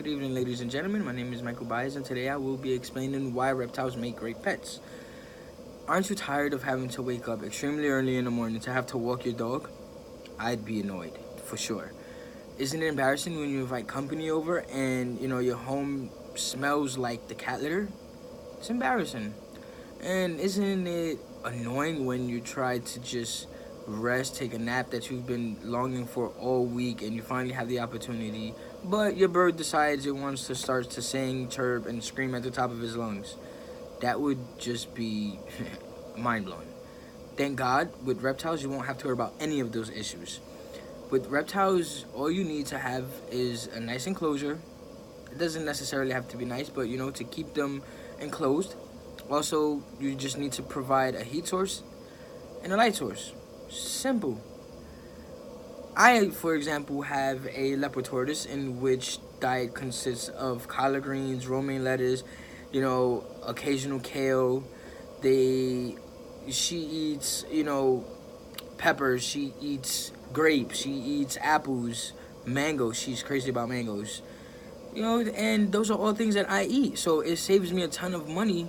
Good evening, ladies and gentlemen. My name is Michael Baez, and today I will be explaining why reptiles make great pets. Aren't you tired of having to wake up extremely early in the morning to have to walk your dog? I'd be annoyed, for sure. Isn't it embarrassing when you invite company over and, your home smells like the cat litter? It's embarrassing. And isn't it annoying when you try to just rest, take a nap that you've been longing for all week and you finally have the opportunity, but your bird decides it wants to start to sing, chirp, and scream at the top of his lungs? That would just be mind blowing. Thank God, with reptiles, you won't have to worry about any of those issues. With reptiles, all you need to have is a nice enclosure. It doesn't necessarily have to be nice, but to keep them enclosed. Also, you just need to provide a heat source and a light source. Simple. I, for example, have a leopard tortoise in which diet consists of collard greens, romaine lettuce, occasional kale. She eats, peppers. She eats grapes. She eats apples, mangoes. She's crazy about mangoes. And those are all things that I eat. So it saves me a ton of money,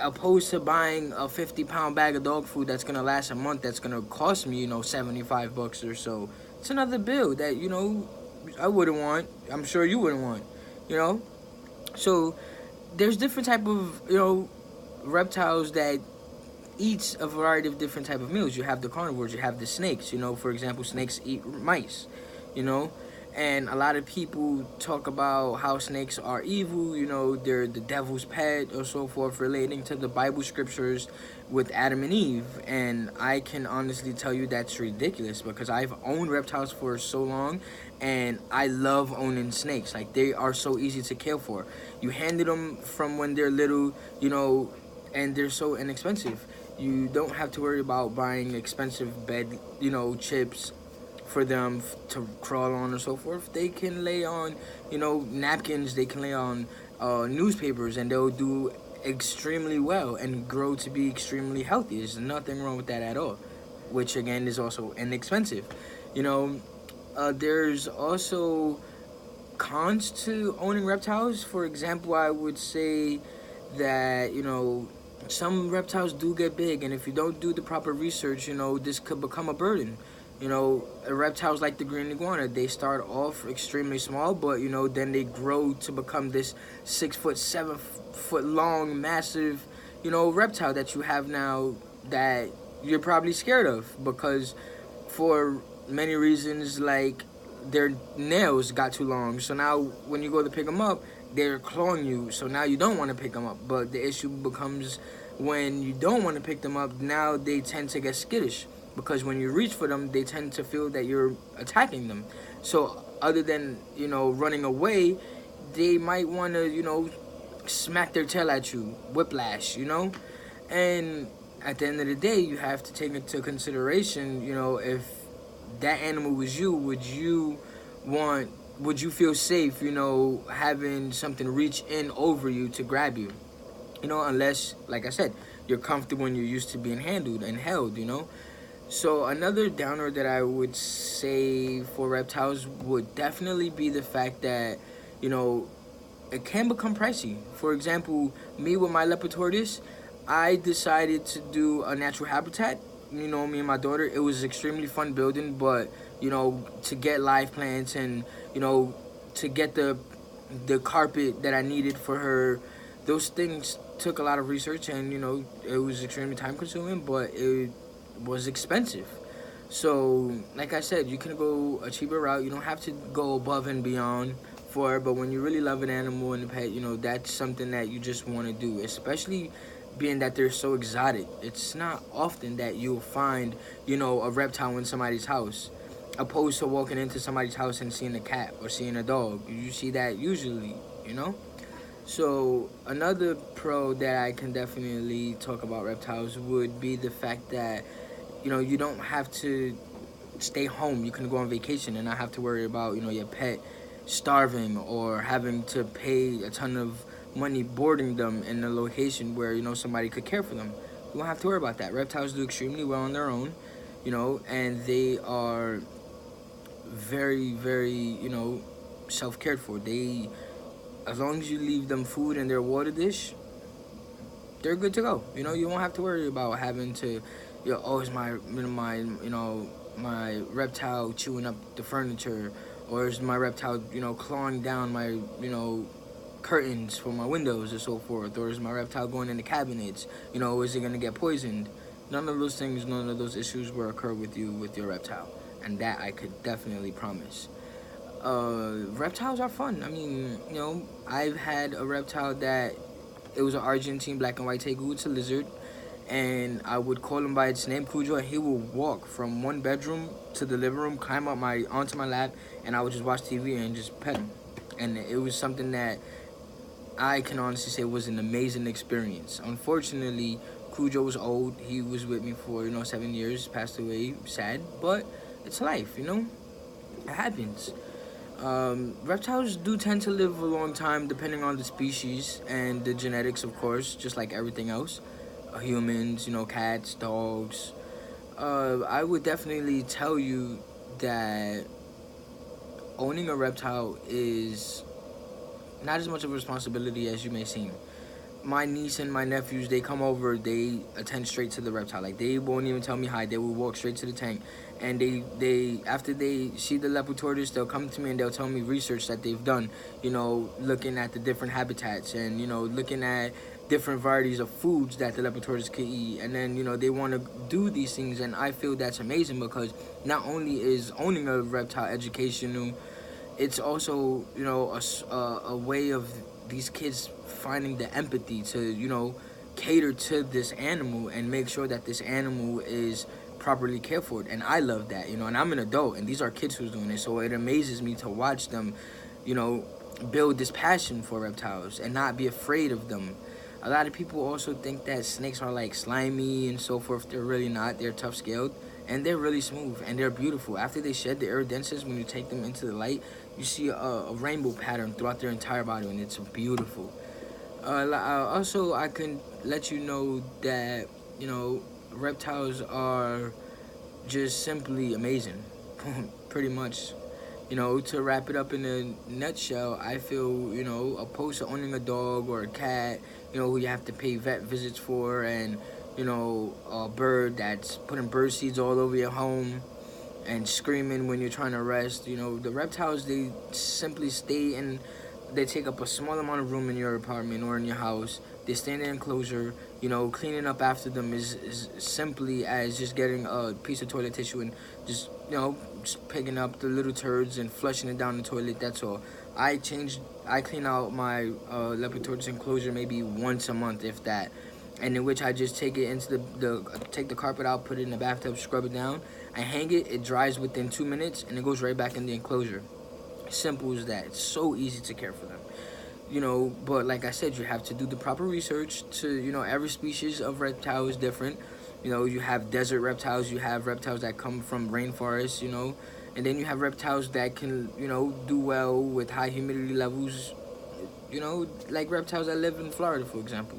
opposed to buying a 50-pound bag of dog food that's gonna last a month. That's gonna cost me, $75 or so. It's another bill that I wouldn't want. I'm sure you wouldn't want. So there's different type of reptiles that eats a variety of different type of meals. You have the carnivores. You have the snakes. For example, snakes eat mice. And a lot of people talk about how snakes are evil, they're the devil's pet or so forth, relating to the Bible scriptures with Adam and Eve. And I can honestly tell you that's ridiculous because I've owned reptiles for so long and I love owning snakes. Like, they are so easy to care for. You handle them from when they're little, and they're so inexpensive. You don't have to worry about buying expensive bed, chips for them to crawl on or so forth. They can lay on, napkins. They can lay on newspapers, and they'll do extremely well and grow to be extremely healthy. There's nothing wrong with that at all, which again is also inexpensive. There's also cons to owning reptiles. For example, I would say that some reptiles do get big, and if you don't do the proper research, this could become a burden. Reptiles like the green iguana, they start off extremely small, but then they grow to become this 6 foot, 7 foot long, massive, reptile that you have now that you're probably scared of because for many reasons, like their nails got too long. So now when you go to pick them up, they're clawing you. So now you don't want to pick them up. But the issue becomes when you don't want to pick them up, now they tend to get skittish. Because when you reach for them, they tend to feel that you're attacking them. So other than, running away, they might want to, smack their tail at you, whiplash, And at the end of the day, you have to take into consideration, if that animal was you, would you feel safe, having something reach in over you to grab you? Unless, like I said, you're comfortable and you're used to being handled and held, So another downer that I would say for reptiles would definitely be the fact that, it can become pricey. For example, me with my leopard tortoise, I decided to do a natural habitat. Me and my daughter, it was extremely fun building, but, to get live plants and, to get the carpet that I needed for her, those things took a lot of research and, it was extremely time consuming, but it was expensive. So like I said, you can go a cheaper route. You don't have to go above and beyond for it, but when you really love an animal and a pet, that's something that you just want to do, especially being that they're so exotic. It's not often that you'll find a reptile in somebody's house, opposed to walking into somebody's house and seeing a cat or seeing a dog. You see that usually. So another pro that I can definitely talk about reptiles would be the fact that you don't have to stay home. You can go on vacation and not have to worry about, your pet starving or having to pay a ton of money boarding them in a location where, somebody could care for them. You don't have to worry about that. Reptiles do extremely well on their own, and they are very, very, self-cared for. They, as long as you leave them food in their water dish, they're good to go. You won't have to worry about having to, oh, is my reptile chewing up the furniture, or is my reptile, clawing down my, curtains for my windows and so forth, or is my reptile going in the cabinets, is it gonna get poisoned? None of those things, none of those issues will occur with your reptile, and that I could definitely promise. Reptiles are fun. I mean, I've had a reptile that, it was an Argentine black and white tegu. It's a lizard, and I would call him by its name, Cujo, and he would walk from one bedroom to the living room, climb up onto my lap, and I would just watch TV and just pet him. And it was something that I can honestly say was an amazing experience. Unfortunately, Cujo was old. He was with me for 7 years, passed away, sad, but it's life. It happens. Reptiles do tend to live a long time depending on the species and the genetics, of course, just like everything else. Humans, cats, dogs. I would definitely tell you that owning a reptile is not as much of a responsibility as you may seem. My niece and my nephews, they come over, they attend straight to the reptile. Like, they won't even tell me hi. They will walk straight to the tank. And they after they see the leopard tortoise, they'll come to me and they'll tell me research that they've done, looking at the different habitats and, looking at different varieties of foods that the leopard tortoise could eat. And then, they want to do these things. And I feel that's amazing, because not only is owning a reptile educational, it's also, a way of these kids finding the empathy to, cater to this animal and make sure that this animal is properly cared for. And I love that, and I'm an adult, and these are kids who's doing it. So it amazes me to watch them, build this passion for reptiles and not be afraid of them. A lot of people also think that snakes are like slimy and so forth. They're really not. They're tough-scaled, and they're really smooth, and they're beautiful. After they shed the iridescence, when you take them into the light, you see a rainbow pattern throughout their entire body, and it's beautiful. Also, I can let you know that, reptiles are just simply amazing, pretty much. To wrap it up in a nutshell, I feel, opposed to owning a dog or a cat, who you have to pay vet visits for, and, a bird that's putting bird seeds all over your home and screaming when you're trying to rest. The reptiles, they simply stay in, they take up a small amount of room in your apartment or in your house. They stay in the enclosure. Cleaning up after them is simply as just getting a piece of toilet tissue and just, just picking up the little turds and flushing it down the toilet. That's all. I clean out my leopard tortoise enclosure maybe once a month, if that. And in which I just take it into take the carpet out, put it in the bathtub, scrub it down. I hang it, it dries within 2 minutes, and it goes right back in the enclosure. Simple as that. It's so easy to care for them. But like I said, you have to do the proper research to, every species of reptile is different. You have desert reptiles, you have reptiles that come from rainforests, and then you have reptiles that can, do well with high humidity levels, like reptiles that live in Florida, for example.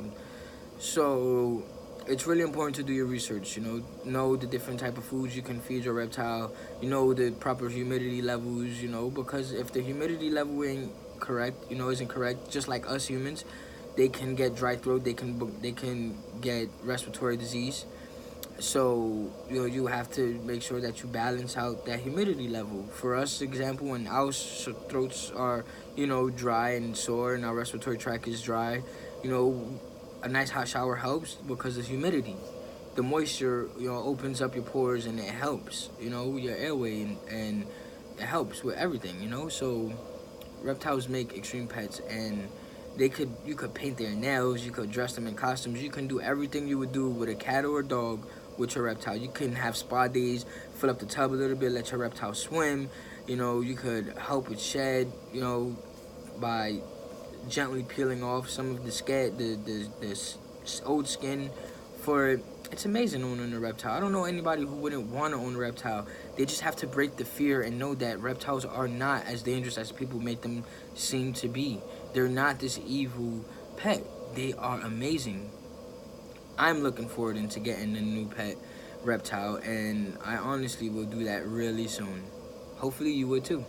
So it's really important to do your research, know the different type of foods you can feed your reptile, the proper humidity levels, because if the humidity level ain't correct, isn't correct, just like us humans, they can get dry throat, they can get respiratory disease. So you have to make sure that you balance out that humidity level. For us, example, when our throats are dry and sore and our respiratory tract is dry, a nice hot shower helps because of humidity. The moisture opens up your pores and it helps your airway, and it helps with everything. So reptiles make extreme pets, and you could paint their nails, you could dress them in costumes, you can do everything you would do with a cat or a dog with your reptile. You can have spa days, fill up the tub a little bit, let your reptile swim. You could help with shed, by gently peeling off some of the old skin for it. It's amazing owning a reptile. I don't know anybody who wouldn't want to own a reptile. They just have to break the fear and know that reptiles are not as dangerous as people make them seem to be. They're not this evil pet. They are amazing. I'm looking forward into getting a new pet reptile, and I honestly will do that really soon. Hopefully you would too.